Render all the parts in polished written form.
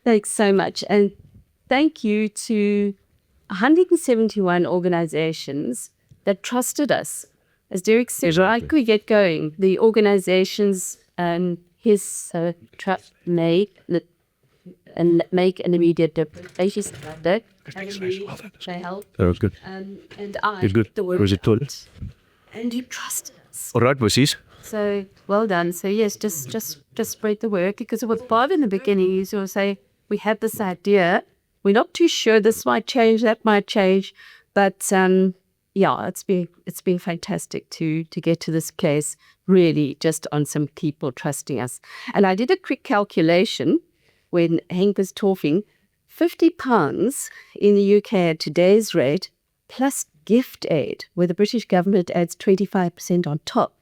Thanks so much. And thank you to 171 organizations that trusted us. As Derek said, right, we get going. The organizations and his trust make an immediate difference. They just loved it. They helped. That was good. And I It's good. the Was it good? And you trusted us. All right, precies. So well done. So yes, just spread the word, because it was Bob in the beginning. You sort of say, we had this idea. We're not too sure. This might change. That might change. But yeah, it's been fantastic to get to this place. Really, just on some people trusting us. And I did a quick calculation when Henk was talking. £50 in the UK at today's rate, plus gift aid, where the British government adds 25% on top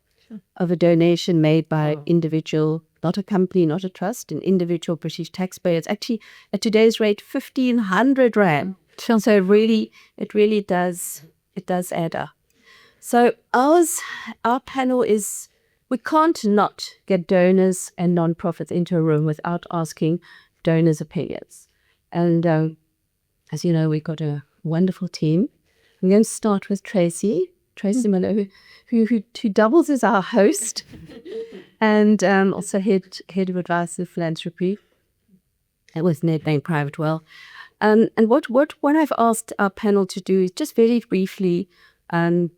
of a donation made by individual, not a company, not a trust, an individual British taxpayer. It's actually at today's rate 1,500 rand. So it really does add up. So our panel is, we can't not get donors and non-profits into a room without asking donors' opinions. And as you know, we've got a wonderful team. I'm going to start with Tracy Muller, who doubles as our host and also head of advice of philanthropy with Nedbank Private Well. And what I've asked our panel to do is just very briefly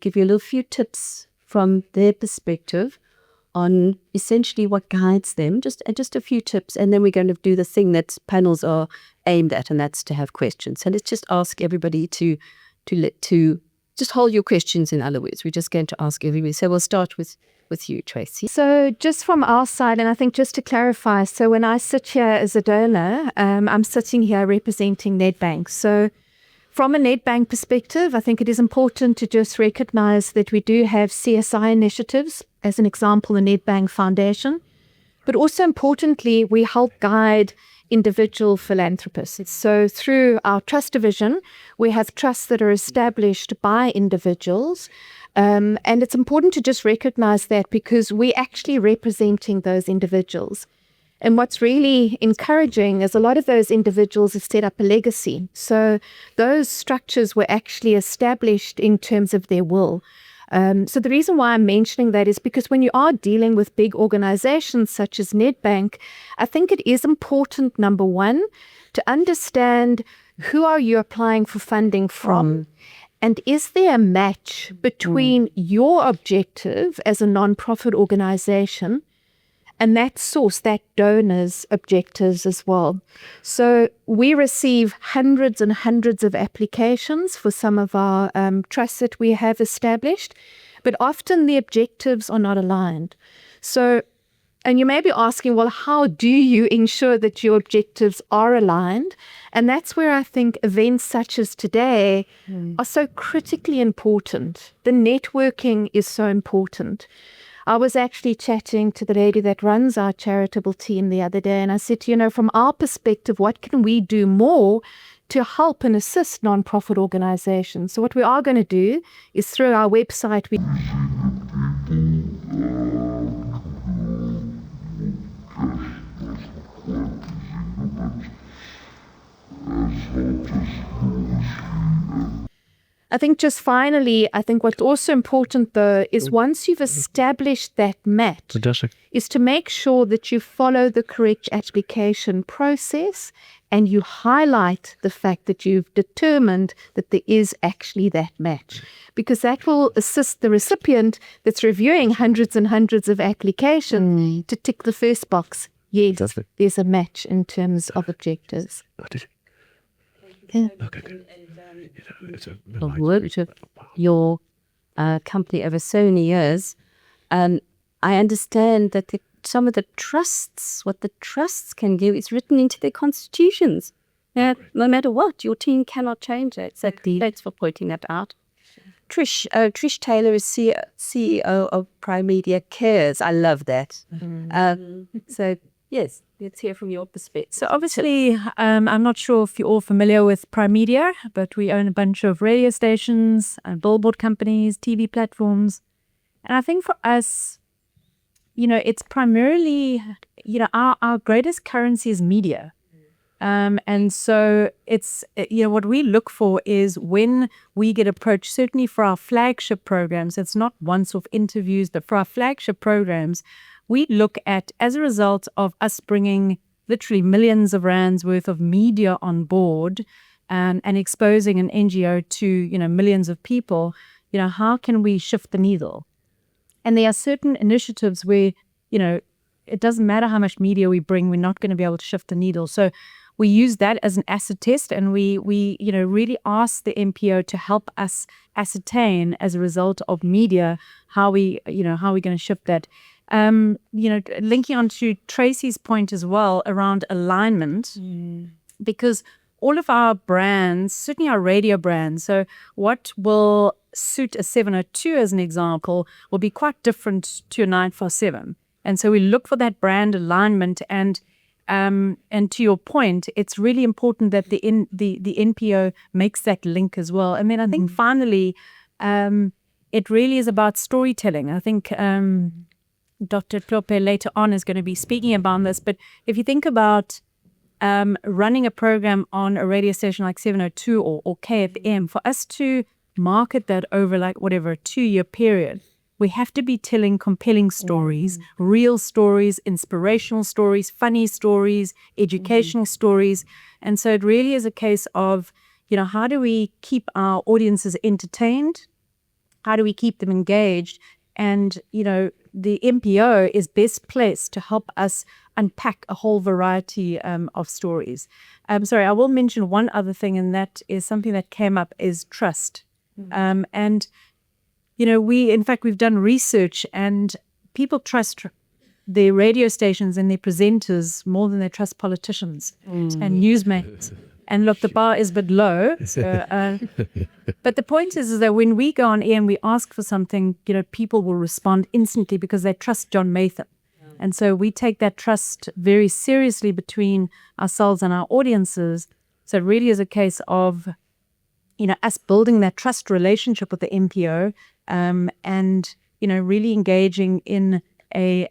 give you a little few tips from their perspective on essentially what guides them, just a few tips, and then we're going to do the thing that panels are aimed at, and that's to have questions. So let's just ask everybody to just hold your questions. In other words, we're just going to ask everybody. So we'll start with you, Tracy. So just from our side, and I think just to clarify, so when I sit here as a donor, I'm sitting here representing Nedbank. So from a Nedbank perspective, I think it is important to just recognize that we do have CSI initiatives, as an example, the Nedbank Foundation. But also importantly, we help guide individual philanthropists. So through our trust division, we have trusts that are established by individuals. And it's important to just recognize that, because we're actually representing those individuals. And what's really encouraging is a lot of those individuals have set up a legacy. So those structures were actually established in terms of their will. So the reason why I'm mentioning that is because when you are dealing with big organizations such as Nedbank, I think it is important, number one, to understand who are you applying for funding from, and is there a match between your objective as a non-profit organization and that source, that donor's objectives as well. So we receive hundreds and hundreds of applications for some of our trusts that we have established, but often the objectives are not aligned. So, and you may be asking, well, how do you ensure that your objectives are aligned? And that's where I think events such as today are so critically important. The networking is so important. I was actually chatting to the lady that runs our charitable team the other day, and I said, from our perspective, what can we do more to help and assist non-profit organizations? So what we are going to do is through our website, I think just finally, I think what's also important though is once you've established that match, Fantastic. is to make sure that you follow the correct application process and you highlight the fact that you've determined that there is actually that match, because that will assist the recipient that's reviewing hundreds and hundreds of applications to tick the first box. Yes, Fantastic. There's a match in terms of objectives. Yeah. Okay, good. I've worked with your company over so many years, I understand that some of the trusts, what the trusts can give, is written into their constitutions. No matter what, your team cannot change that. So thanks for pointing that out. Trish Taylor is CEO of Prime Media Cares. I love that. So yes, let's hear from your perspective. So obviously, I'm not sure if you're all familiar with Prime Media, but we own a bunch of radio stations and billboard companies, TV platforms. And I think for us, it's primarily, our greatest currency is media. And so it's, what we look for is when we get approached, certainly for our flagship programs, it's not once-off interviews, but for our flagship programs, we look at, as a result of us bringing literally millions of rands worth of media on board, and exposing an NGO to, millions of people, how can we shift the needle? And there are certain initiatives where, it doesn't matter how much media we bring, we're not going to be able to shift the needle. So we use that as an acid test, and we really ask the MPO to help us ascertain, as a result of media, how we're going to shift that. Linking on to Tracy's point as well around alignment, because all of our brands, certainly our radio brands, so what will suit a 702 as an example will be quite different to a 947. And so we look for that brand alignment, and to your point, it's really important that the NPO makes that link as well. And then I think finally, it really is about storytelling. I think Dr. Klope later on is going to be speaking about this, but if you think about running a program on a radio station like 702 or KFM, for us to market that over like whatever, a 2-year period, we have to be telling compelling stories, real stories, inspirational stories, funny stories, educational stories. And so it really is a case of, how do we keep our audiences entertained? How do we keep them engaged? And, the MPO is best placed to help us unpack a whole variety of stories. Sorry, I will mention one other thing, and that is something that came up is trust. And we've done research, and people trust their radio stations and their presenters more than they trust politicians and newsmates. And look, the bar is a bit low. But the point is that when we go on air and we ask for something, people will respond instantly because they trust John Mathan. And so we take that trust very seriously between ourselves and our audiences. So it really is a case of, us building that trust relationship with the MPO, and, really engaging in a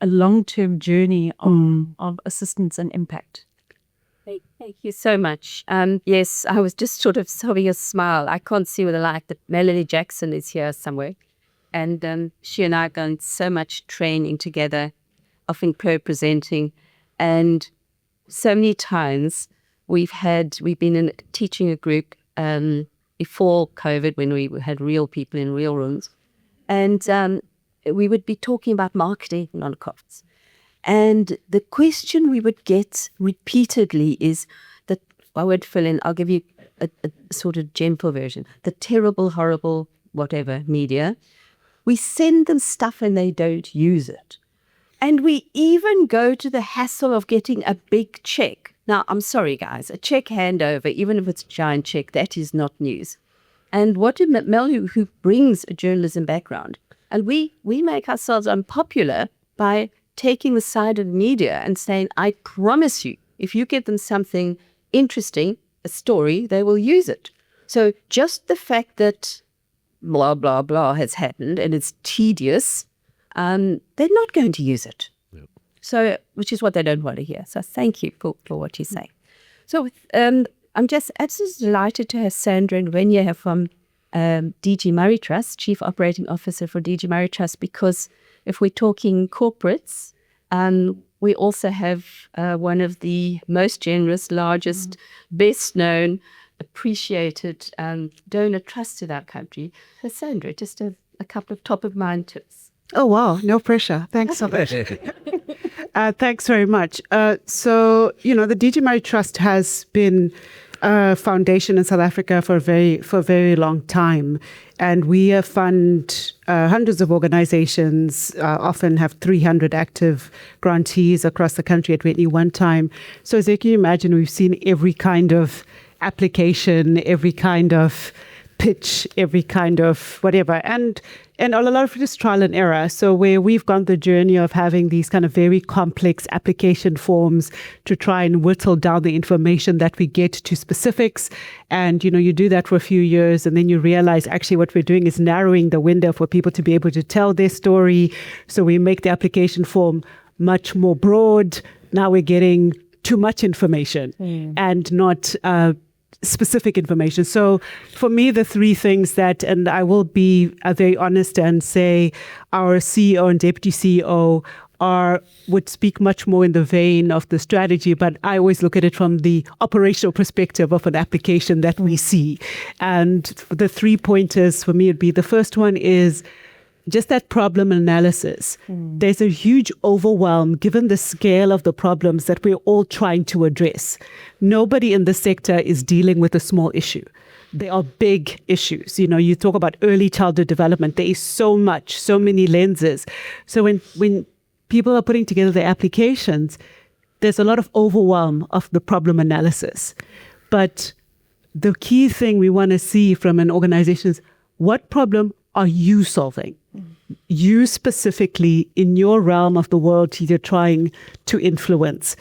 long-term journey of assistance and impact. Thank you so much. Yes, I was just sort of having a smile. I can't see with the light that Melanie Jackson is here somewhere. And she and I have done so much training together, often co-presenting. And so many times we've been teaching a group before COVID, when we had real people in real rooms. And we would be talking about marketing non-profits. And the question we would get repeatedly is that, I won't fill in, I'll give you a sort of gentle version. The terrible, horrible, whatever media, we send them stuff and they don't use it. And we even go to the hassle of getting a big check. Now, I'm sorry, guys, a check handover, even if it's a giant check, that is not news. And what did Mel, who brings a journalism background, and we make ourselves unpopular by taking the side of the media and saying, I promise you, if you give them something interesting, a story, they will use it. So just the fact that blah, blah, blah has happened and it's tedious, they're not going to use it. Yep. So, which is what they don't want to hear. So thank you for what you say. So I'm just absolutely delighted to have Sandra Ngewna here from DG Murray Trust, Chief Operating Officer for DG Murray Trust, because if we're talking corporates, we also have one of the most generous, largest, best-known, appreciated donor trusts in our country. So Sandra, just a couple of top-of-mind tips. Oh, wow. No pressure. Thanks so much. Thanks very much. So, the DG Murray Trust has been a foundation in South Africa for a very long time. And we fund hundreds of organizations, often have 300 active grantees across the country at any one time. So as you can imagine, we've seen every kind of application, every kind of pitch, every kind of whatever. And a lot of it is trial and error. So where we've gone the journey of having these kind of very complex application forms to try and whittle down the information that we get to specifics. And, you do that for a few years and then you realize actually what we're doing is narrowing the window for people to be able to tell their story. So we make the application form much more broad. Now we're getting too much information and not specific information. So for me, the three things that, and I will be very honest and say our CEO and deputy CEO would speak much more in the vein of the strategy, but I always look at it from the operational perspective of an application that we see. And the 3 pointers for me would be, the first one is just that problem analysis. There's a huge overwhelm given the scale of the problems that we're all trying to address. Nobody in the sector is dealing with a small issue. They are big issues. You talk about early childhood development. There is so much, so many lenses. So when people are putting together their applications, there's a lot of overwhelm of the problem analysis. But the key thing we want to see from an organization is, what problem are you solving? You specifically in your realm of the world you're trying to influence.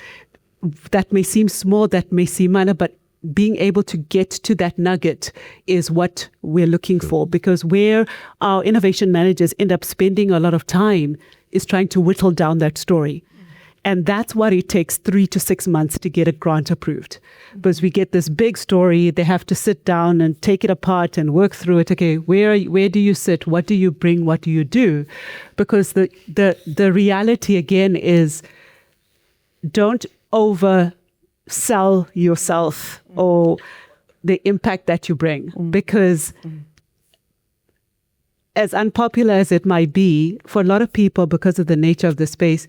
That may seem small, that may seem minor, but being able to get to that nugget is what we're looking for, because where our innovation managers end up spending a lot of time is trying to whittle down that story. And that's what it takes 3 to 6 months to get a grant approved. Because we get this big story, they have to sit down and take it apart and work through it. Okay, where do you sit? What do you bring? What do you do? Because the reality again is, don't oversell yourself or the impact that you bring. Because as unpopular as it might be, for a lot of people, because of the nature of the space,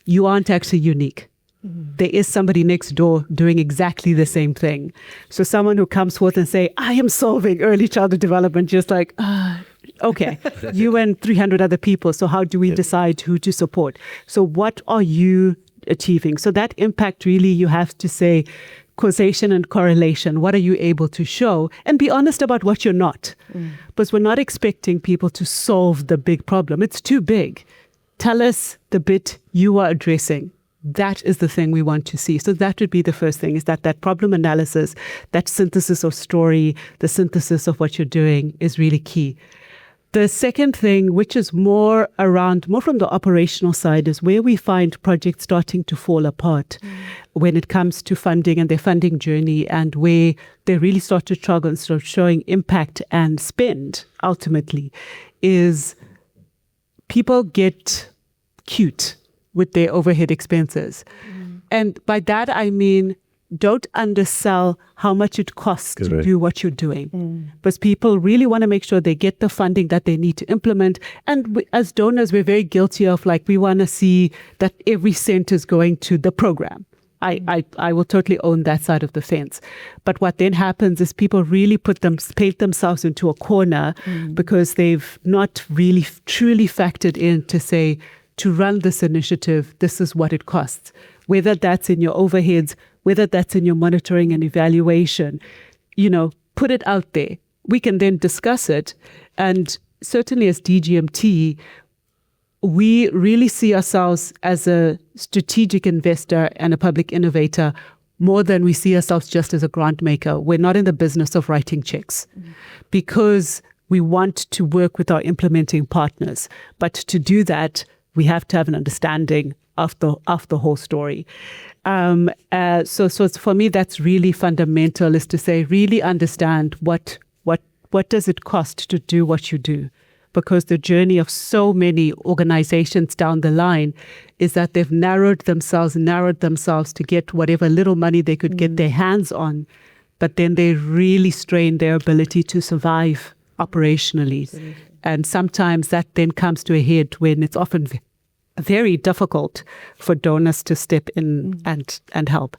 you aren't actually unique. There is somebody next door doing exactly the same thing. So someone who comes forth and say, I am solving early childhood development, just like, okay, you and 300 other people. So how do we decide who to support? So what are you achieving? So that impact, really, you have to say causation and correlation. What are you able to show? And be honest about what you're not. Because we're not expecting people to solve the big problem. It's too big. Tell us the bit you are addressing. That is the thing we want to see. So that would be the first thing, is that problem analysis, that synthesis of story, the synthesis of what you're doing is really key. The second thing, which is more from the operational side, is where we find projects starting to fall apart when it comes to funding and their funding journey, and where they really start to struggle and start showing impact and spend, ultimately, is people get cute with their overhead expenses. And by that, I mean, don't undersell how much it costs to do what you're doing. Because people really want to make sure they get the funding that they need to implement. And as donors, we're very guilty of, we want to see that every cent is going to the program. I will totally own that side of the fence. But what then happens is people really paint themselves into a corner because they've not really truly factored in to say, to run this initiative, this is what it costs. Whether that's in your overheads, whether that's in your monitoring and evaluation, put it out there. We can then discuss it. And certainly as DGMT, we really see ourselves as a strategic investor and a public innovator more than we see ourselves just as a grant maker. We're not in the business of writing checks because we want to work with our implementing partners. But to do that, we have to have an understanding of the whole story. So for me, that's really fundamental, is to say, really understand what does it cost to do what you do. Because the journey of so many organizations down the line is that they've narrowed themselves to get whatever little money they could get their hands on, but then they really strain their ability to survive operationally. Absolutely. And sometimes that then comes to a head when it's often very difficult for donors to step in and help.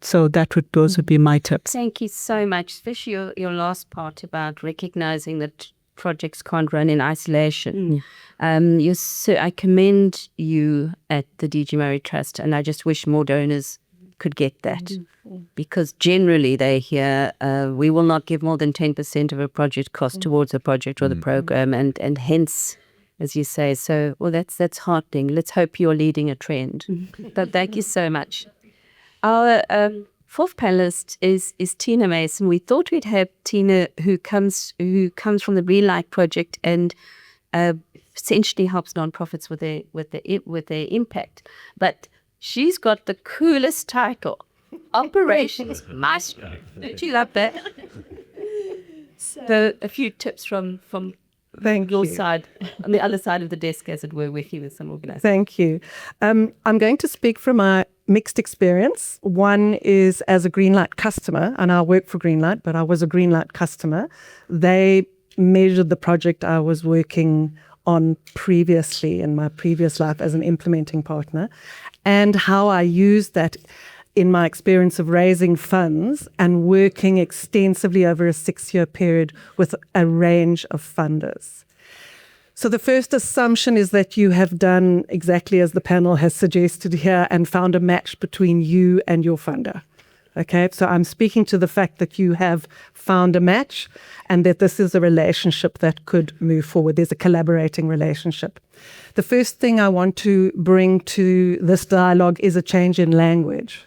So those would be my tips. Thank you so much, especially your last part about recognizing that projects can't run in isolation. I commend you at the DG Murray Trust, and I just wish more donors could get that, because generally they hear we will not give more than 10% of a project cost towards a project or the program, and hence, as you say, so that's heartening. Let's hope you're leading a trend. But thank you so much. Our fourth panelist is Tina Mason. We thought we'd have Tina, who comes from the Real Life Project and essentially helps nonprofits with their impact. But She's got the coolest title, Operations Maestro. Don't you love that? So a few tips from Thank your you. side, on the other side of the desk, as it were, with you with some organization. Thank you. I'm going to speak from my mixed experience. One is as a Greenlight customer, and I work for Greenlight, but I was a Greenlight customer. They measured the project I was working on previously in my previous life as an implementing partner, and how I used that in my experience of raising funds and working extensively over a 6-year period with a range of funders. So the first assumption is that you have done exactly as the panel has suggested here and found a match between you and your funder. Okay, so I'm speaking to the fact that you have found a match and that this is a relationship that could move forward. There's a collaborating relationship. The first thing I want to bring to this dialogue is a change in language.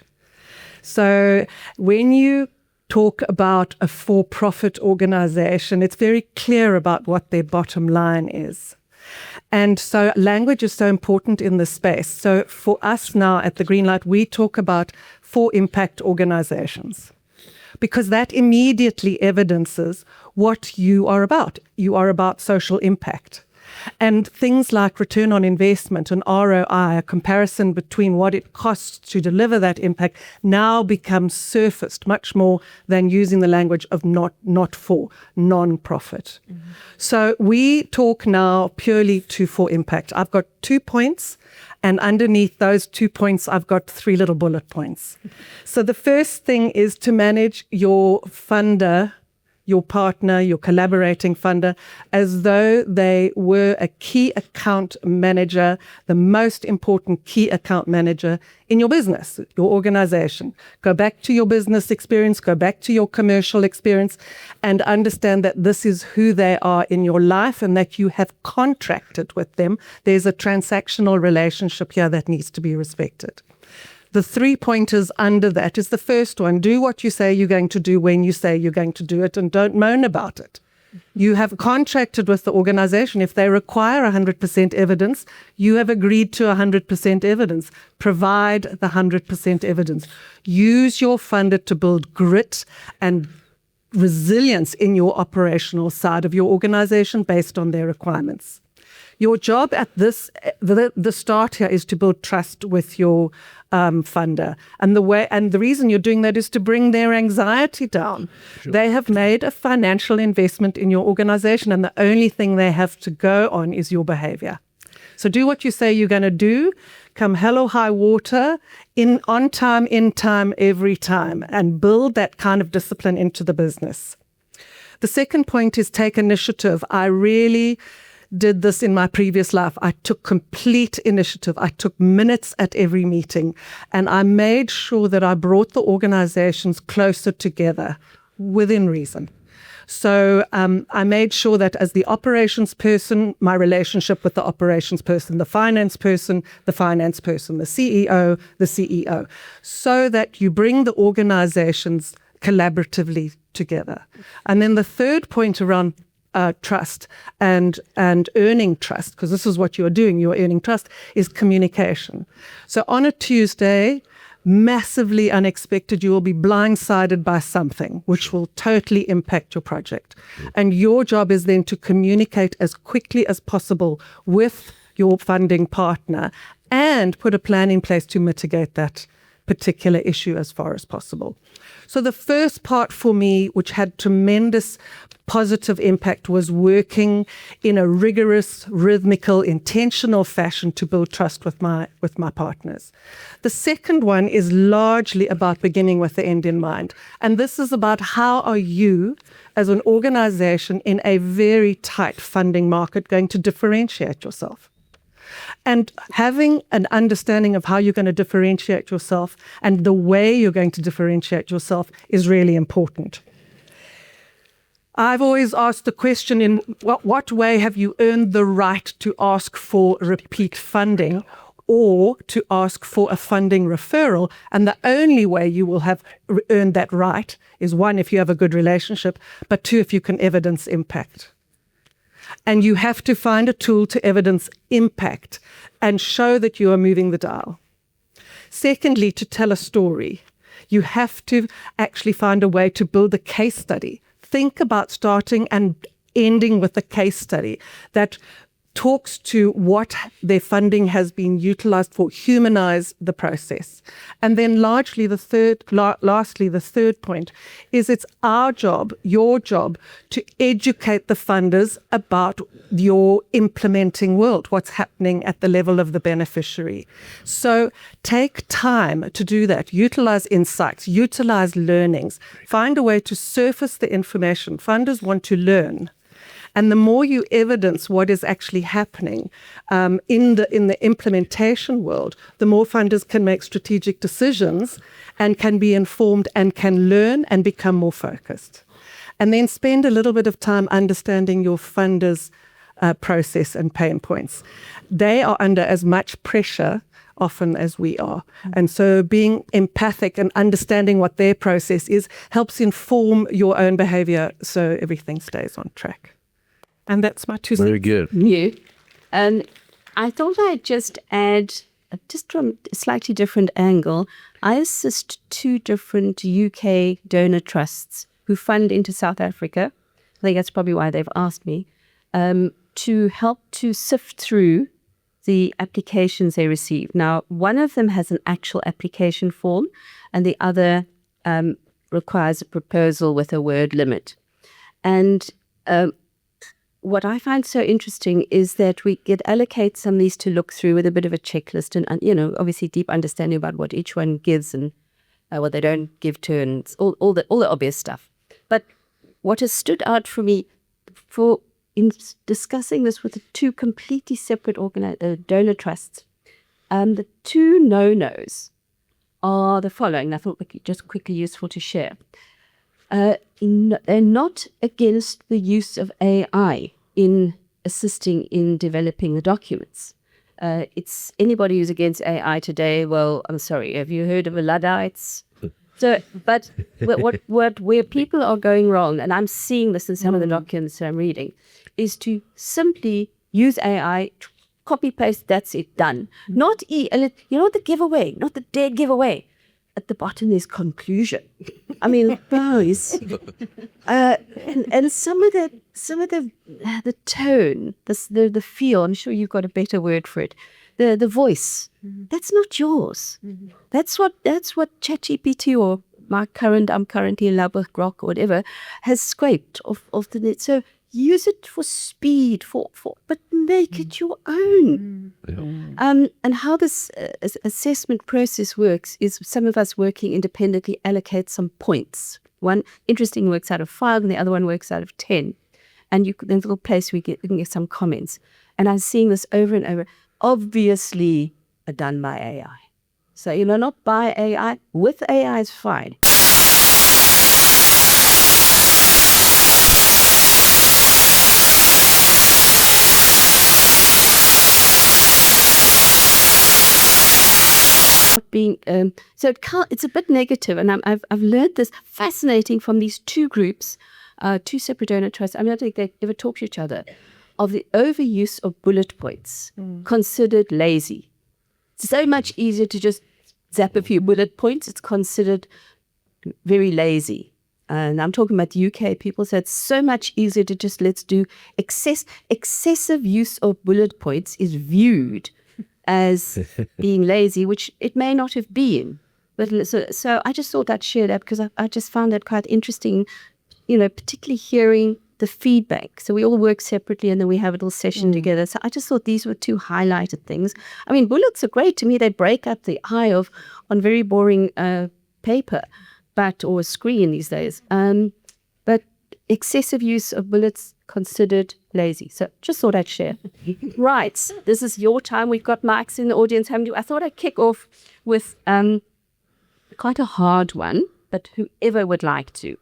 So when you talk about a for-profit organization, it's very clear about what their bottom line is. And so language is so important in this space. So for us now at the Greenlight, we talk about for-impact organizations, because that immediately evidences what you are about. You are about social impact. And things like return on investment and ROI, a comparison between what it costs to deliver that impact, now becomes surfaced much more than using the language of not for, non-profit. Mm-hmm. So we talk now purely to for impact. I've got 2 points, and underneath those 2 points, I've got 3 little bullet points. So the first thing is to manage your funder, your partner, your collaborating funder, as though they were a key account manager, the most important key account manager in your business, your organization. Go back to your business experience, go back to your commercial experience, and understand that this is who they are in your life and that you have contracted with them. There's a transactional relationship here that needs to be respected. The 3 pointers under that is the first one. Do what you say you're going to do when you say you're going to do it, and don't moan about it. You have contracted with the organization. If they require 100% evidence, you have agreed to 100% evidence. Provide the 100% evidence. Use your funder to build grit and resilience in your operational side of your organization based on their requirements. Your job at the start here is to build trust with your funder. And the reason you're doing that is to bring their anxiety down. Sure. They have made a financial investment in your organization, and the only thing they have to go on is your behavior. So do what you say you're going to do, come hell or high water, on time, in time, every time, and build that kind of discipline into the business. The second point is take initiative. I really did this in my previous life. I took complete initiative. I took minutes at every meeting, and I made sure that I brought the organizations closer together within reason. So I made sure that as the operations person, my relationship with the operations person, the finance person, the CEO, so that you bring the organizations collaboratively together. And then the third point around trust and earning trust, because this is what you're doing, you're earning trust, is communication. So on a Tuesday, massively unexpected, you will be blindsided by something which will totally impact your project. And your job is then to communicate as quickly as possible with your funding partner and put a plan in place to mitigate that particular issue as far as possible. So the first part for me, which had tremendous positive impact, was working in a rigorous, rhythmical, intentional fashion to build trust with my partners. The second one is largely about beginning with the end in mind. And this is about how are you, as an organization in a very tight funding market, going to differentiate yourself? And having an understanding of how you're going to differentiate yourself and the way you're going to differentiate yourself is really important. I've always asked the question, in what way have you earned the right to ask for repeat funding or to ask for a funding referral? And the only way you will have earned that right is, 1, if you have a good relationship, but 2, if you can evidence impact. And you have to find a tool to evidence impact and show that you are moving the dial. Secondly, to tell a story. You have to actually find a way to build a case study. Think about starting and ending with a case study that talks to what their funding has been utilized for, humanize the process. And then lastly, the third point is it's our job, your job, to educate the funders about your implementing world, what's happening at the level of the beneficiary. So take time to do that. Utilize insights, utilize learnings, find a way to surface the information. Funders want to learn. And the more you evidence what is actually happening in the implementation world, the more funders can make strategic decisions and can be informed and can learn and become more focused. And then spend a little bit of time understanding your funders' process and pain points. They are under as much pressure often as we are. And so being empathic and understanding what their process is helps inform your own behavior so everything stays on track. And that's my 2 cents. Very good. New. And I thought I'd just add, just from a slightly different angle, I assist 2 different UK donor trusts who fund into South Africa. I think that's probably why they've asked me, to help to sift through the applications they receive. Now, one of them has an actual application form and the other requires a proposal with a word limit. And what I find so interesting is that we get allocate some of these to look through with a bit of a checklist and obviously deep understanding about what each one gives and what they don't give to, and all the obvious stuff. But what has stood out for me in discussing this with the 2 completely separate donor trusts, the 2 no-nos are the following. I thought would be just quickly useful to share. They're not against the use of AI in assisting in developing the documents. It's anybody who's against AI today. Well, I'm sorry. Have you heard of the Luddites? But where people are going wrong, and I'm seeing this in some of the documents that I'm reading, is to simply use AI, copy paste. That's it, done. Not the giveaway, not the dead giveaway. At the bottom there's conclusion. I mean, guys, and some of the tone, the feel. I'm sure you've got a better word for it. The voice. That's not yours. That's what ChatGPT or I'm currently in love with Grok or whatever has scraped off the net. So use it for speed, but make it your own. And how this assessment process works is some of us working independently allocate some points. One interesting works out of 5 and the other one works out of 10. And there's a little place you can get some comments. And I'm seeing this over and over. Obviously done by AI. So, not by AI. With AI is fine. Being so it's a bit negative, and I've learned this fascinating from these 2 groups, 2 separate donor trusts. I don't think they ever talk to each other, of the overuse of bullet points considered lazy. It's so much easier to just zap a few bullet points. It's considered very lazy. And I'm talking about the UK people, so it's so much easier to just let's do excessive use of bullet points is viewed as being lazy, which it may not have been. But so I just thought I'd share that because I just found that quite interesting, particularly hearing the feedback. So we all work separately and then we have a little session together. So I just thought these were 2 highlighted things. I mean, bullets are great. To me, they break up the eye on very boring paper or a screen these days. But excessive use of bullets considered lazy. So just thought I'd share. Right. This is your time. We've got mics in the audience. I thought I'd kick off with quite a hard one, but whoever would like to.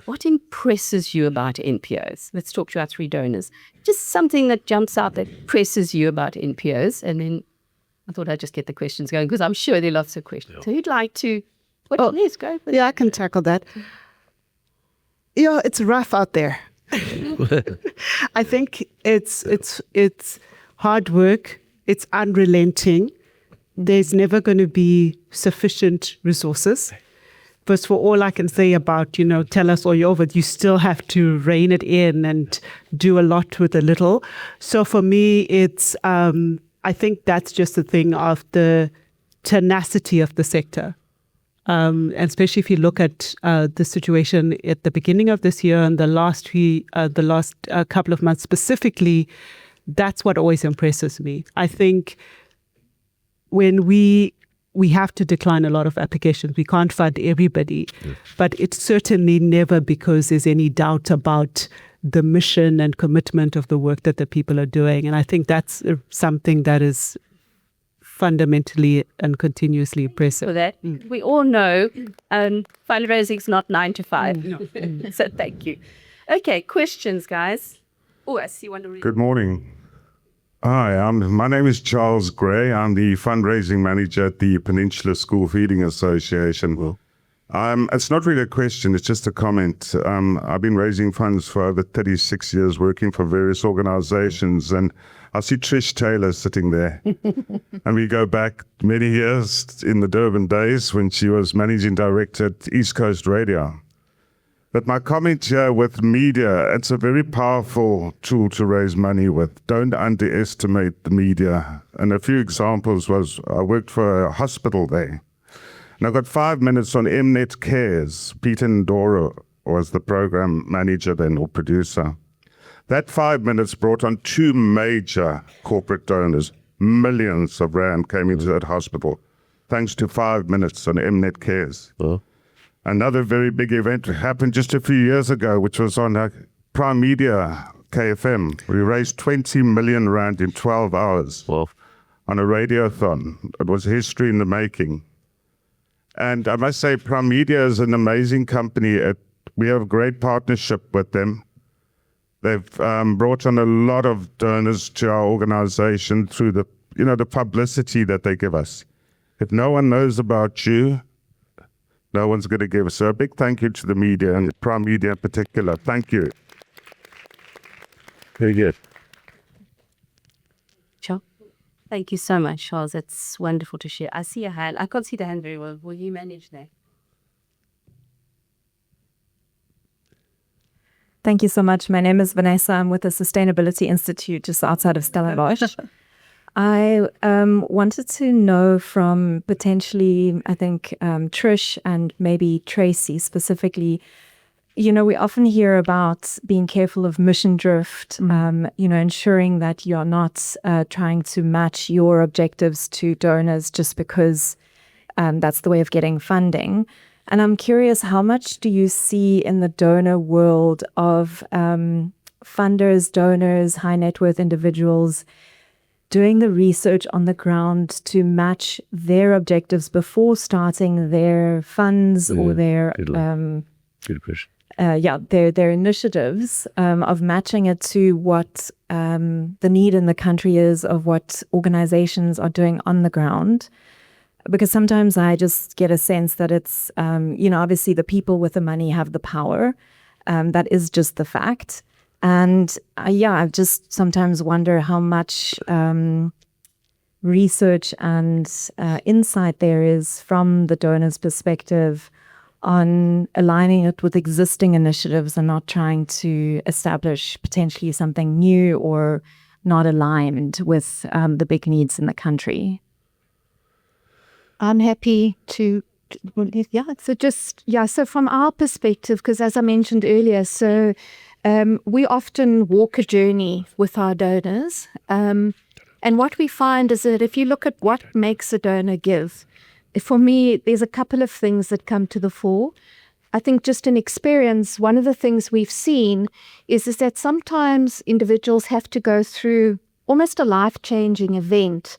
What impresses you about NPOs? Let's talk to our 3 donors. Just something that jumps out that impresses you about NPOs. And then I thought I'd just get the questions going because I'm sure there are lots of questions. Yeah. So who'd like to? Let's go. Yeah, I can tackle that. It's rough out there. I think it's hard work. It's unrelenting. there's never going to be sufficient resources. But for all I can say about, tell us all you're over, you still have to rein it in and do a lot with a little. So for me, it's, I think that's just the thing of the tenacity of the sector. And especially if you look at the situation at the beginning of this year and the last couple of months specifically, that's what always impresses me. I think when we have to decline a lot of applications. We can't fund everybody, but it's certainly never because there's any doubt about the mission and commitment of the work that the people are doing. And I think that's something that is fundamentally and continuously impressive. For that, we all know fundraising is not 9 to 5. No. So thank you. Okay, questions, guys. Oh, I see one already. Good morning. Hi, my name is Charles Gray. I'm the fundraising manager at the Peninsula School Feeding Association. It's not really a question, it's just a comment. I've been raising funds for over 36 years, working for various organizations, and I see Trish Taylor sitting there. And we go back many years in the Durban days when she was managing director at East Coast Radio. But my comment here with media, it's a very powerful tool to raise money with. Don't underestimate the media. And a few examples was, I worked for a hospital there. And I got 5 minutes on Mnet Cares. Peter Ndoro was the program manager then, or producer. That 5 minutes brought on 2 major corporate donors. Millions of rand came into that hospital, thanks to 5 minutes on Mnet Cares. Another very big event happened just a few years ago, which was on Prime Media KFM. We raised 20 million rand in 12 hours on a radiothon. It was history in the making. And I must say, Prime Media is an amazing company. We have a great partnership with them. They've brought on a lot of donors to our organization through the publicity that they give us. If no one knows about you, no one's going to give us. So a big thank you to the media, and Prime Media in particular. Thank you. Very good. Sure. Thank you so much, Charles. It's wonderful to share. I see a hand. I can't see the hand very well. Will you manage that? Thank you so much. My name is Vanessa. I'm with the Sustainability Institute just outside of Stellenbosch. I wanted to know from potentially, I think, Trish and maybe Tracy specifically, we often hear about being careful of mission drift, ensuring that you're not trying to match your objectives to donors just because that's the way of getting funding. And I'm curious, how much do you see in the donor world of funders, donors, high net worth individuals doing the research on the ground to match their objectives before starting their funds or their good question. Their initiatives of matching it to what the need in the country is, of what organizations are doing on the ground. Because sometimes I just get a sense that it's, obviously the people with the money have the power. That is just the fact. And I just sometimes wonder how much research and insight there is from the donor's perspective on aligning it with existing initiatives and not trying to establish potentially something new or not aligned with the big needs in the country. I'm happy to, so from our perspective, because as I mentioned earlier, we often walk a journey with our donors. And what we find is that if you look at what makes a donor give, for me, there's a couple of things that come to the fore. I think just in experience, one of the things we've seen is that sometimes individuals have to go through almost a life-changing event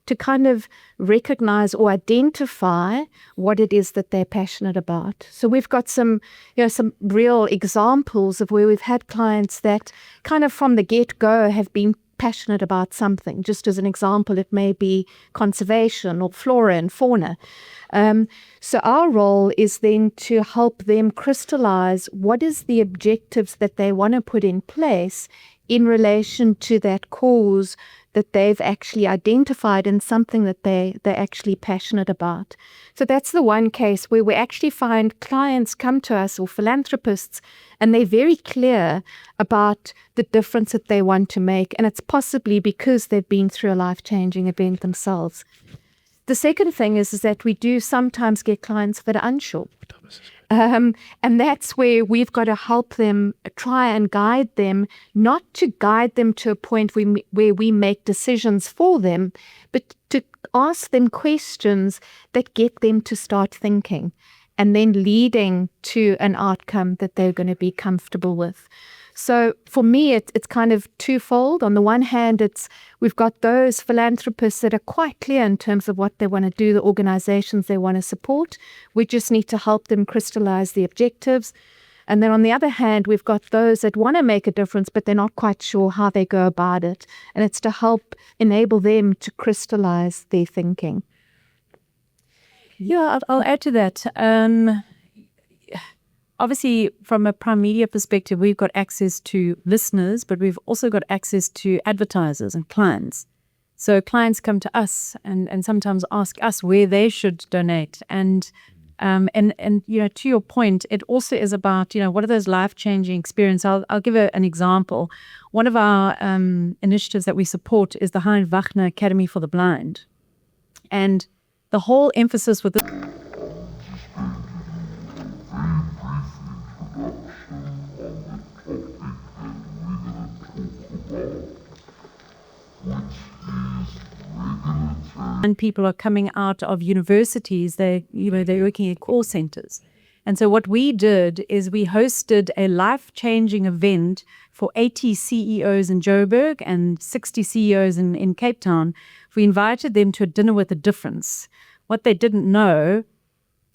to kind of recognize or identify what it is that they're passionate about. So we've got some real examples of where we've had clients that kind of from the get-go have been passionate about something. Just as an example, it may be conservation or flora and fauna. So our role is then to help them crystallize what is the objectives that they want to put in place in relation to that cause that they've actually identified in something that they're actually passionate about. So that's the one case where we actually find clients come to us, or philanthropists, and they're very clear about the difference that they want to make. And it's possibly because they've been through a life-changing event themselves. The second thing is that we do sometimes get clients that are unsure. And that's where we've got to help them, try and guide them, not to guide them to a point where we make decisions for them, but to ask them questions that get them to start thinking and then leading to an outcome that they're going to be comfortable with. So for me, it's kind of twofold. On the one hand, we've got those philanthropists that are quite clear in terms of what they want to do, the organizations they want to support. We just need to help them crystallize the objectives. And then on the other hand, we've got those that want to make a difference, but they're not quite sure how they go about it. And it's to help enable them to crystallize their thinking. Yeah, I'll add to that. Obviously, from a Prime Media perspective, we've got access to listeners, but we've also got access to advertisers and clients. So clients come to us and sometimes ask us where they should donate. And to your point, it also is about, what are those life-changing experiences? I'll give an example. One of our initiatives that we support is the Hein Wagner Academy for the Blind. And the whole emphasis with this and people are coming out of universities, they're working at call centers. And so what we did is we hosted a life-changing event for 80 CEOs in Joburg and 60 CEOs in Cape Town. We invited them to a dinner with a difference. What they didn't know,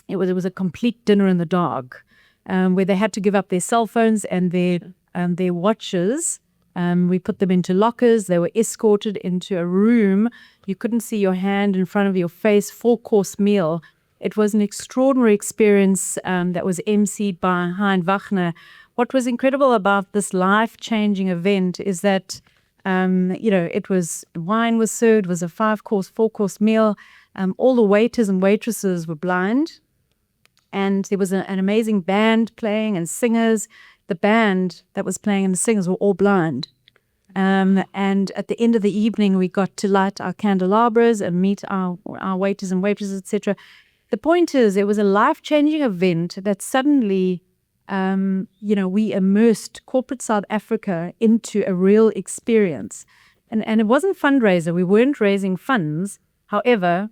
it was a complete dinner in the dark, where they had to give up their cell phones and their watches. We put them into lockers. They were escorted into a room. You couldn't see your hand in front of your face, 4-course meal. It was an extraordinary experience that was emceed by Hein Wagner. What was incredible about this life-changing event is that, it was, wine was served, it was a 5-course, 4-course meal. All the waiters and waitresses were blind. And there was an amazing band playing and singers. The band that was playing and the singers were all blind. And at the end of the evening, we got to light our candelabras and meet our waiters and waitresses, etc. The point is, it was a life-changing event that suddenly, we immersed corporate South Africa into a real experience. And it wasn't fundraiser. We weren't raising funds. However,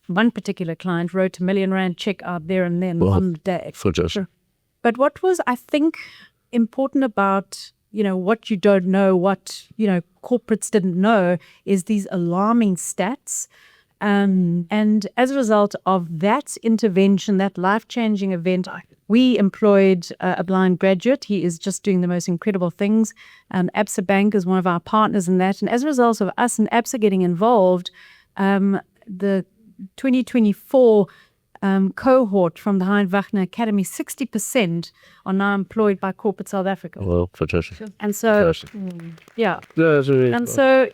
one particular client wrote a R1 million check out there and then on the day. For just. But what was, I think, important about, what you don't know, what, corporates didn't know, is these alarming stats. And as a result of that intervention, that life-changing event, we employed a blind graduate. He is just doing the most incredible things. Absa Bank is one of our partners in that. And as a result of us and Absa getting involved, the 2024 cohort from the Hein Wagner Academy, 60% are now employed by corporate South Africa. Well, fantastic. And so, yeah. That's really And so,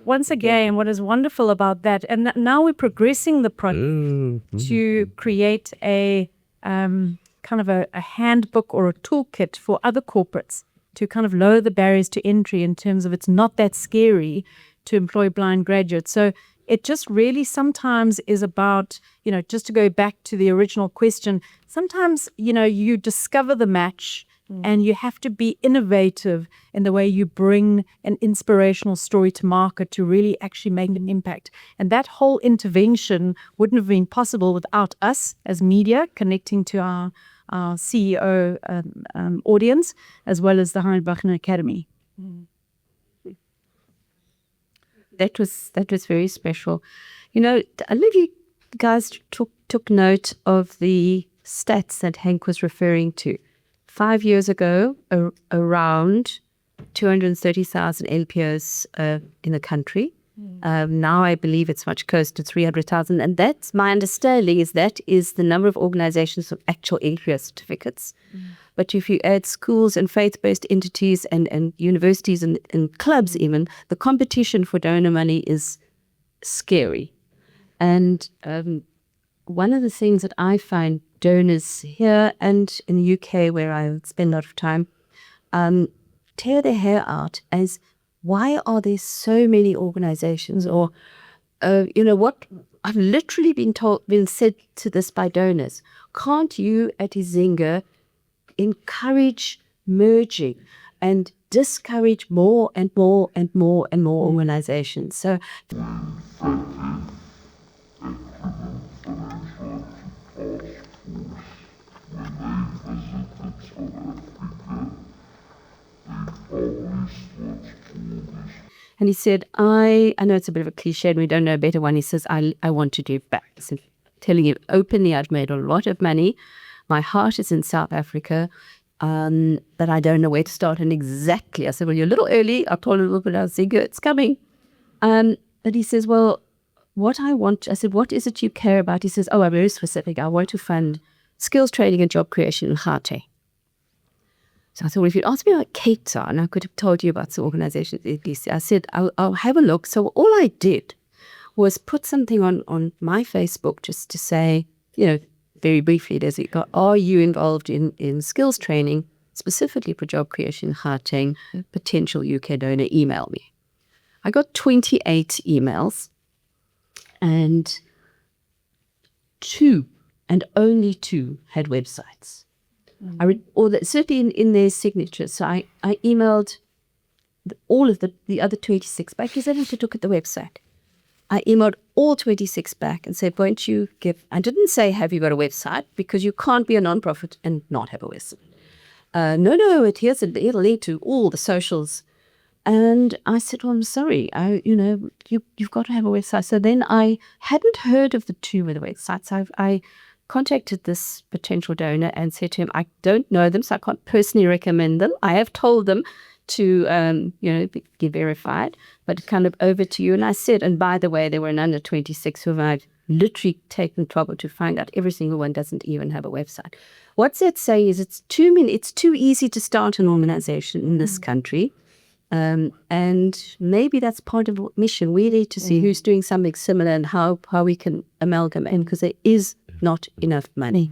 once again, what is wonderful about that, and now we're progressing the project to create a kind of a handbook or a toolkit for other corporates to kind of lower the barriers to entry in terms of it's not that scary to employ blind graduates. So it just really sometimes is about, just to go back to the original question, sometimes, you discover the match and you have to be innovative in the way you bring an inspirational story to market to really actually make an impact. And that whole intervention wouldn't have been possible without us as media connecting to our CEO audience, as well as the Hein Wagner Academy. That was very special. I love you guys took note of the stats that Hank was referring to. 5 years ago, around 230,000 NPOs in the country. Now I believe it's much closer to 300,000. And that's my understanding is that is the number of organizations of actual entry certificates. But if you add schools and faith-based entities and universities and clubs even, the competition for donor money is scary. And one of the things that I find donors here and in the UK, where I spend a lot of time, tear their hair out as why are there so many organizations or, what I've literally been said to this by donors. Can't you at iZinga encourage merging and discourage more and more and more and more organizations? So and he said, I know it's a bit of a cliche and we don't know a better one. He says, I want to give back. So telling you openly, I've made a lot of money. My heart is in South Africa, but I don't know where to start. And exactly, I said, well, you're a little early. I told him a little bit about Zinga, it's coming. But he says, well, what I want, I said, what is it you care about? He says, I'm very specific. I want to fund skills training and job creation in Gauteng. So I thought, well, if you'd asked me about Cape Town, I could have told you about some organizations. I said, I'll have a look. So all I did was put something on my Facebook just to say, very briefly, are you involved in skills training, specifically for job creation in Gauteng? Potential UK donor, email me. I got 28 emails and only two had websites. I read certainly in their signatures. So I emailed all of the other 26 back because I didn't look at the website. I emailed all 26 back and said, won't you give, I didn't say, have you got a website? Because you can't be a nonprofit and not have a website. No, it'll lead to all the socials. And I said, well, I'm sorry, you've got to have a website. So then I hadn't heard of the two with the websites. I contacted this potential donor and said to him, I don't know them, so I can't personally recommend them. I have told them to, get verified, but kind of over to you. And I said, and by the way, there were an under 26 who I've literally taken trouble to find out every single one doesn't even have a website. What's that saying is it's too easy to start an organization in this country. And maybe that's part of the mission. We need to see who's doing something similar and how we can amalgamate, because there is not enough money.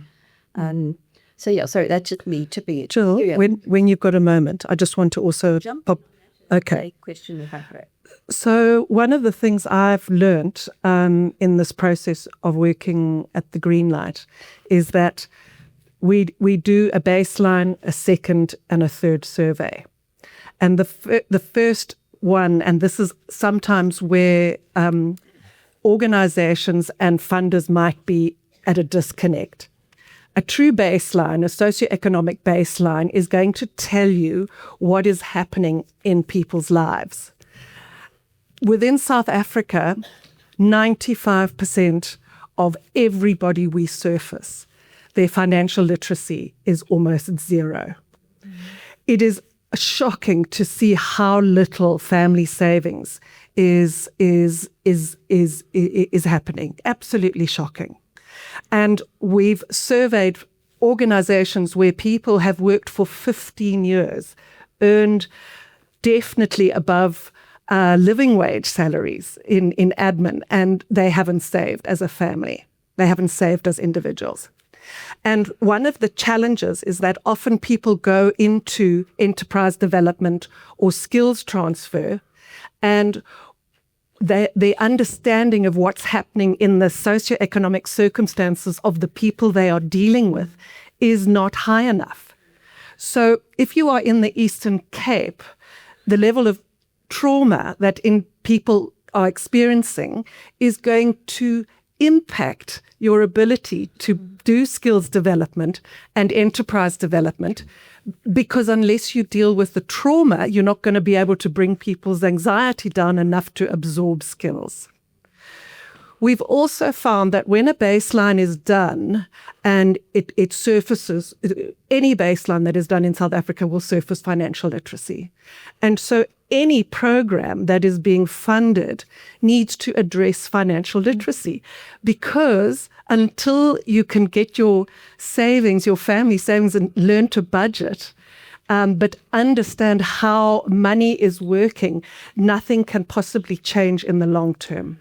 Sorry, that's just me tipping it. Jill, when you've got a moment, I just want to also pop. Okay. Question if I heard. So one of the things I've learnt in this process of working at the Greenlight is that we do a baseline, a second, and a third survey. And the first one, and this is sometimes where organizations and funders might be at a disconnect. A true baseline, a socioeconomic baseline, is going to tell you what is happening in people's lives. Within South Africa, 95% of everybody we surface, their financial literacy is almost zero. It is shocking to see how little family savings is happening. Absolutely shocking. And we've surveyed organizations where people have worked for 15 years, earned definitely above living wage salaries in admin, and they haven't saved as a family. They haven't saved as individuals. And one of the challenges is that often people go into enterprise development or skills transfer, and their understanding of what's happening in the socioeconomic circumstances of the people they are dealing with is not high enough. So if you are in the Eastern Cape, the level of trauma that people are experiencing is going to impact your ability to do skills development and enterprise development, because unless you deal with the trauma, you're not going to be able to bring people's anxiety down enough to absorb skills. We've also found that when a baseline is done and it surfaces, any baseline that is done in South Africa will surface financial literacy. And so any program that is being funded needs to address financial literacy, because until you can get your savings, your family savings, and learn to budget, but understand how money is working, nothing can possibly change in the long term.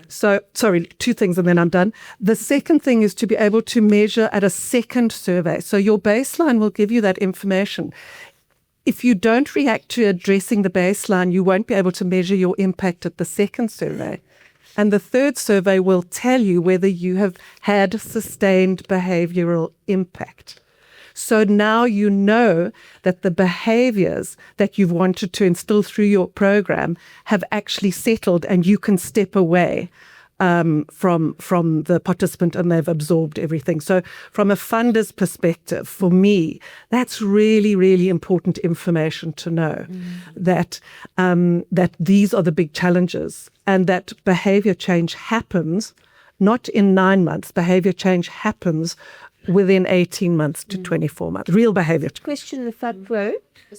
So, sorry, 2 things and then I'm done. The second thing is to be able to measure at a second survey. So your baseline will give you that information. If you don't react to addressing the baseline, you won't be able to measure your impact at the second survey. And the third survey will tell you whether you have had sustained behavioral impact. So now you know that the behaviors that you've wanted to instill through your program have actually settled, and you can step away from the participant and they've absorbed everything. So from a funder's perspective, for me, that's really, really important information to know, that these are the big challenges, and that behavior change happens not in 9 months. Behavior change happens within 18 months to 24 months. Real behavior. Question in the front row.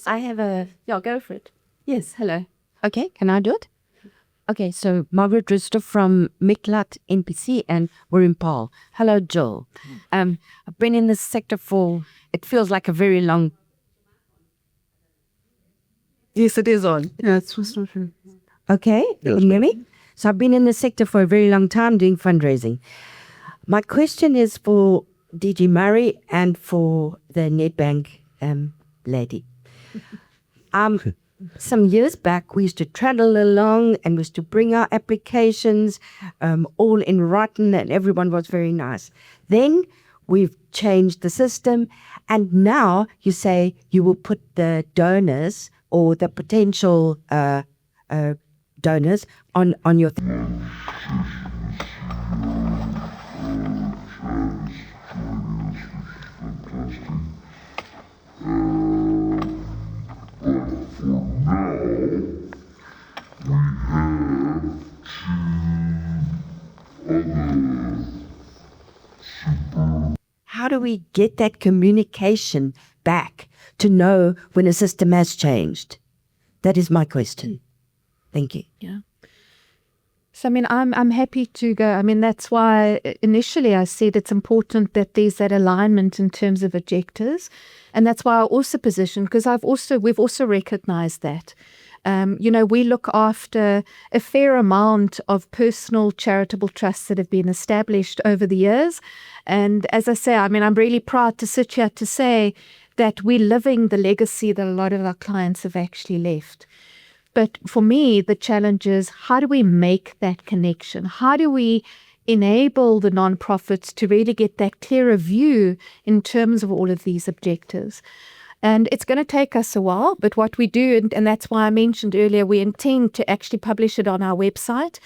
I have a... Yeah, go for it. Yes, hello. Okay, can I do it? Okay, so Margaret Rister from Miklat NPC, and we're in Paul. Hello, Joel. I've been in this sector for, it feels like a very long... Yes, it is on. Yeah, it's not true. Okay, can you hear me? So I've been in the sector for a very long time doing fundraising. My question is for DG Murray and for the Nedbank lady. Some years back, we used to travel along and used to bring our applications all in writing, and everyone was very nice. Then we've changed the system, and now you say you will put the donors or the potential donors on your... How do we get that communication back to know when a system has changed? That is my question. Thank you. Yeah. So, I mean, I'm happy to go. I mean, that's why initially I said it's important that there's that alignment in terms of objectives. And that's why I also positioned, because we've also recognized that. We look after a fair amount of personal charitable trusts that have been established over the years. And as I say, I mean, I'm really proud to sit here to say that we're living the legacy that a lot of our clients have actually left. But for me, the challenge is, how do we make that connection? How do we enable the nonprofits to really get that clearer view in terms of all of these objectives? And it's going to take us a while, but what we do, and that's why I mentioned earlier, we intend to actually publish it on our website,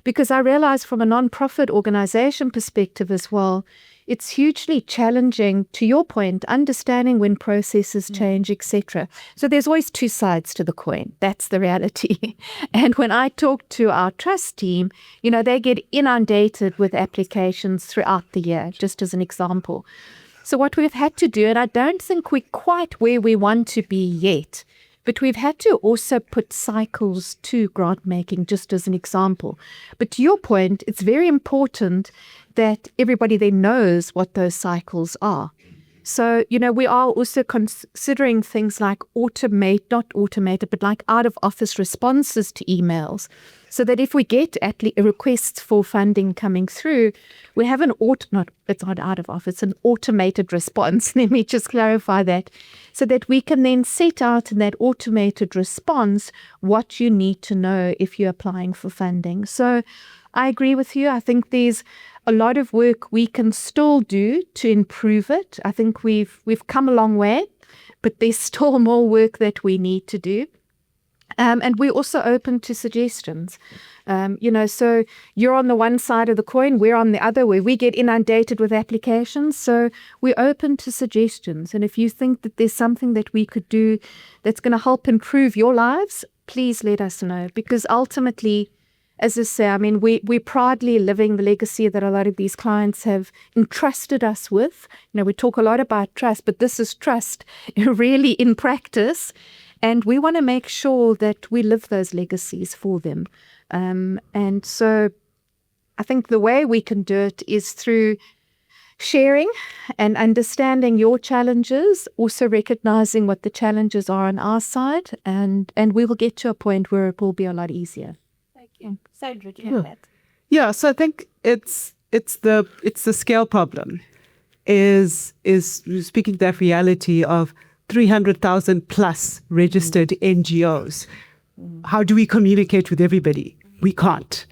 because I realize from a nonprofit organization perspective as well, it's hugely challenging, to your point, understanding when processes change, etc. So there's always 2 sides to the coin. That's the reality. And when I talk to our trust team, they get inundated with applications throughout the year, just as an example. So what we've had to do, and I don't think we're quite where we want to be yet, but we've had to also put cycles to grant making, just as an example. But to your point, it's very important that everybody then knows what those cycles are. So, we are also considering things like not automated, but like out-of-office responses to emails, so that if we get requests for funding coming through, we have it's not out of office, an automated response. Let me just clarify that, so that we can then set out in that automated response what you need to know if you're applying for funding. So I agree with you. I think there's a lot of work we can still do to improve it. I think we've come a long way, but there's still more work that we need to do. And we're also open to suggestions. So you're on the one side of the coin, we're on the other, where we get inundated with applications. So we're open to suggestions. And if you think that there's something that we could do that's going to help improve your lives, please let us know. Because ultimately, as I say, I mean, we're proudly living the legacy that a lot of these clients have entrusted us with. We talk a lot about trust, but this is trust really in practice. And we want to make sure that we live those legacies for them. And so I think the way we can do it is through sharing and understanding your challenges, also recognizing what the challenges are on our side, and we will get to a point where it will be a lot easier. Thank you. Sandra, do you have that? Yeah, so I think it's the scale problem. Is speaking that reality of 300,000 plus registered NGOs. How do we communicate with everybody? We can't.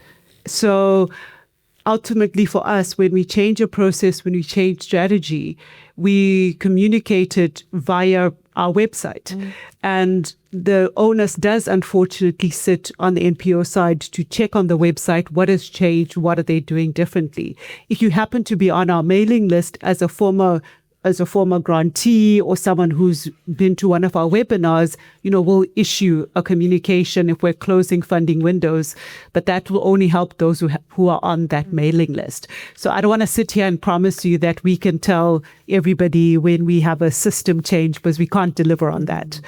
So ultimately for us, when we change a process, when we change strategy, we communicate it via our website. And the onus does unfortunately sit on the NPO side to check on the website what has changed, what are they doing differently. If you happen to be on our mailing list as a former grantee or someone who's been to one of our webinars, we'll issue a communication if we're closing funding windows, but that will only help those who are on that mailing list. So I don't want to sit here and promise you that we can tell everybody when we have a system change, because we can't deliver on that.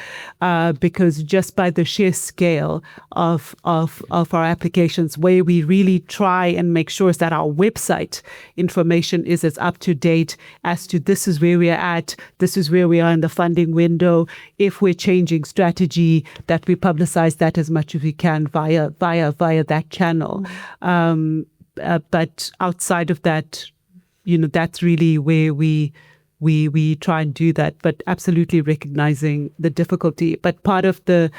Because just by the sheer scale of our applications, where we really try and make sure is that our website information is as up to date as to this is where we are at, this is where we are in the funding window. If we're changing strategy, that we publicize that as much as we can via that channel. But outside of that, that's really where we try and do that, but absolutely recognizing the difficulty. But part of the,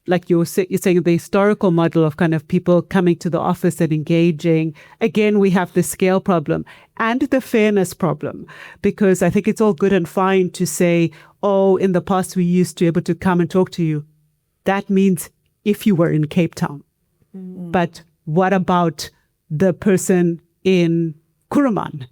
like you're saying, the historical model of kind of people coming to the office and engaging, again, we have the scale problem and the fairness problem, because I think it's all good and fine to say, oh, in the past we used to be able to come and talk to you. That means if you were in Cape Town. But what about the person in Kuruman?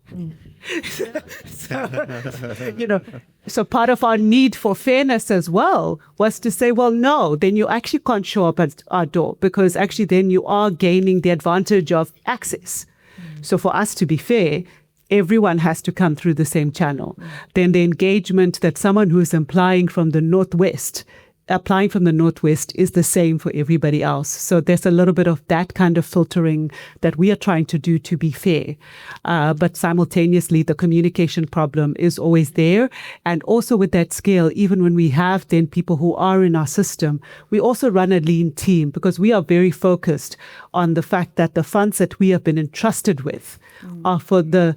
So part of our need for fairness as well was to say, well, no, then you actually can't show up at our door, because actually then you are gaining the advantage of access. So for us to be fair, everyone has to come through the same channel. Then the engagement that someone who's applying from the Northwest is the same for everybody else. So there's a little bit of that kind of filtering that we are trying to do to be fair. But simultaneously, the communication problem is always there. And also with that scale, even when we have then people who are in our system, we also run a lean team, because we are very focused on the fact that the funds that we have been entrusted with are for the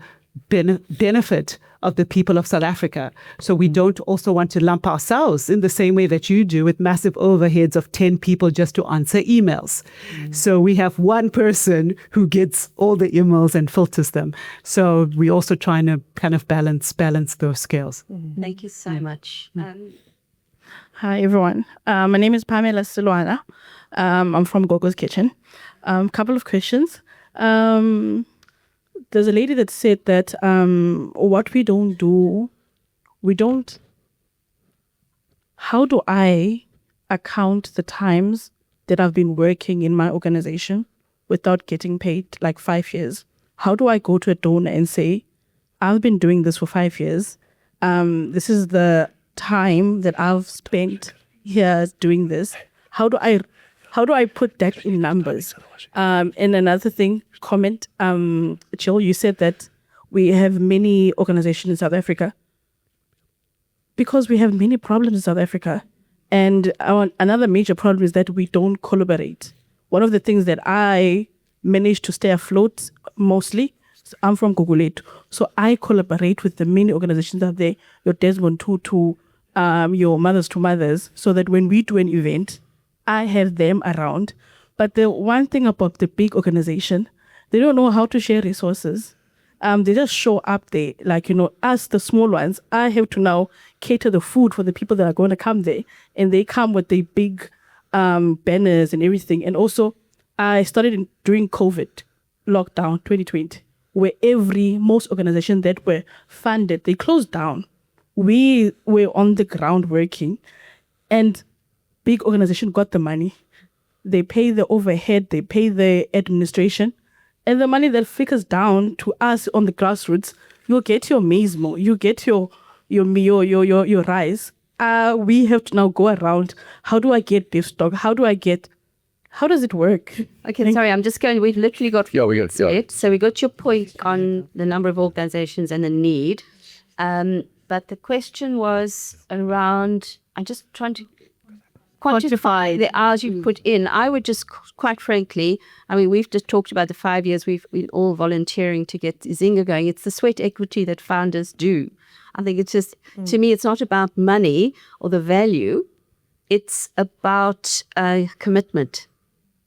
benefit of the people of South Africa. So we don't also want to lump ourselves in the same way that you do with massive overheads of 10 people just to answer emails. So we have one person who gets all the emails and filters them. So we also trying to kind of balance those scales. Thank you so much. Hi, everyone. My name is Pamela Silwana. I'm from Gogo's Kitchen. Couple of questions. There's a lady that said that what we don't do, how do I account the times that I've been working in my organization without getting paid, like 5 years? How do I go to a donor and say, I've been doing this for 5 years. This is the time that I've spent here doing this. How do I put that in numbers? And another thing, comment, Jill, you said that we have many organizations in South Africa because we have many problems in South Africa. And another major problem is that we don't collaborate. One of the things that I managed to stay afloat mostly, I'm from Guguletu, so I collaborate with the many organizations out there, your Desmond Tutu, your Mothers to Mothers, so that when we do an event, I have them around. But the one thing about the big organization, they don't know how to share resources. They just show up there. Like, us, the small ones, I have to now cater the food for the people that are going to come there. And they come with the big banners and everything. And also, I started during COVID lockdown 2020, where most organizations that were funded, they closed down. We were on the ground working, and big organization got the money. They pay the overhead, they pay the administration, and the money that flickers down to us on the grassroots, you'll get your maize more, you get your rice. we have to now go around. How do I get this stock? How does it work? Okay, sorry, I'm just going. We've literally got. Yeah, we got it. So we got your point on the number of organizations and the need. But the question was around, I'm just trying to quantify the hours you put in. I would just, quite frankly, I mean, we've just talked about the 5 years we've all volunteering to get iZinga going. It's the sweat equity that founders do. I think it's just, to me, it's not about money or the value. It's about commitment.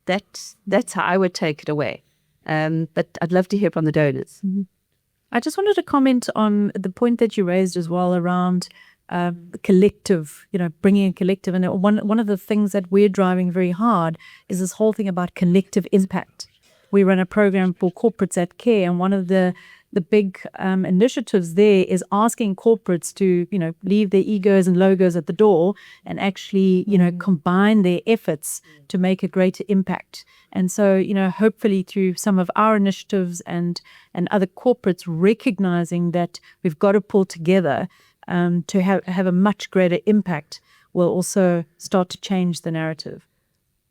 That's how I would take it away. But I'd love to hear from the donors. I just wanted to comment on the point that you raised as well around collective, bringing a collective. And one of the things that we're driving very hard is this whole thing about collective impact. We run a program for corporates at Care, and one of the big initiatives there is asking corporates to, leave their egos and logos at the door and actually, combine their efforts to make a greater impact. And so, hopefully through some of our initiatives and other corporates recognizing that we've got to pull together to have a much greater impact will also start to change the narrative.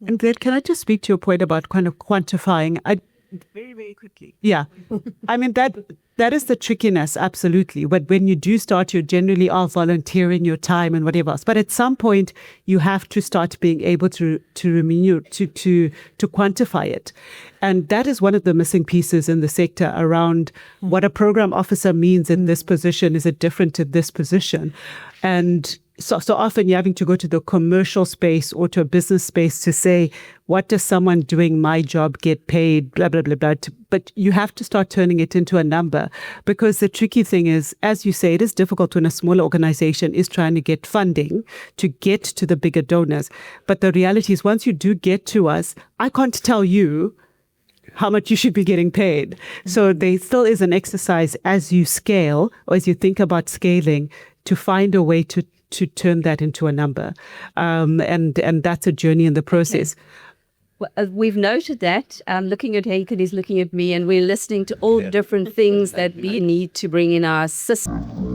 And then can I just speak to your point about kind of quantifying? Very, very quickly. Yeah. I mean, that is the trickiness, absolutely. But when you do start, you generally are volunteering your time and whatever else. But at some point, you have to start being able to remunerate, to quantify it. And that is one of the missing pieces in the sector around what a program officer means in this position. Is it different to this position? And so often you're having to go to the commercial space or to a business space to say, what does someone doing my job get paid, blah, blah, blah, blah. But you have to start turning it into a number, because the tricky thing is, as you say, it is difficult when a smaller organization is trying to get funding to get to the bigger donors. But the reality is, once you do get to us, I can't tell you how much you should be getting paid. So there still is an exercise as you scale, or as you think about scaling, to find a way to turn that into a number. And that's a journey in the process. Well, we've noted that. Looking at Haken, he's looking at me, and we're listening to all different things that we need to bring in our system.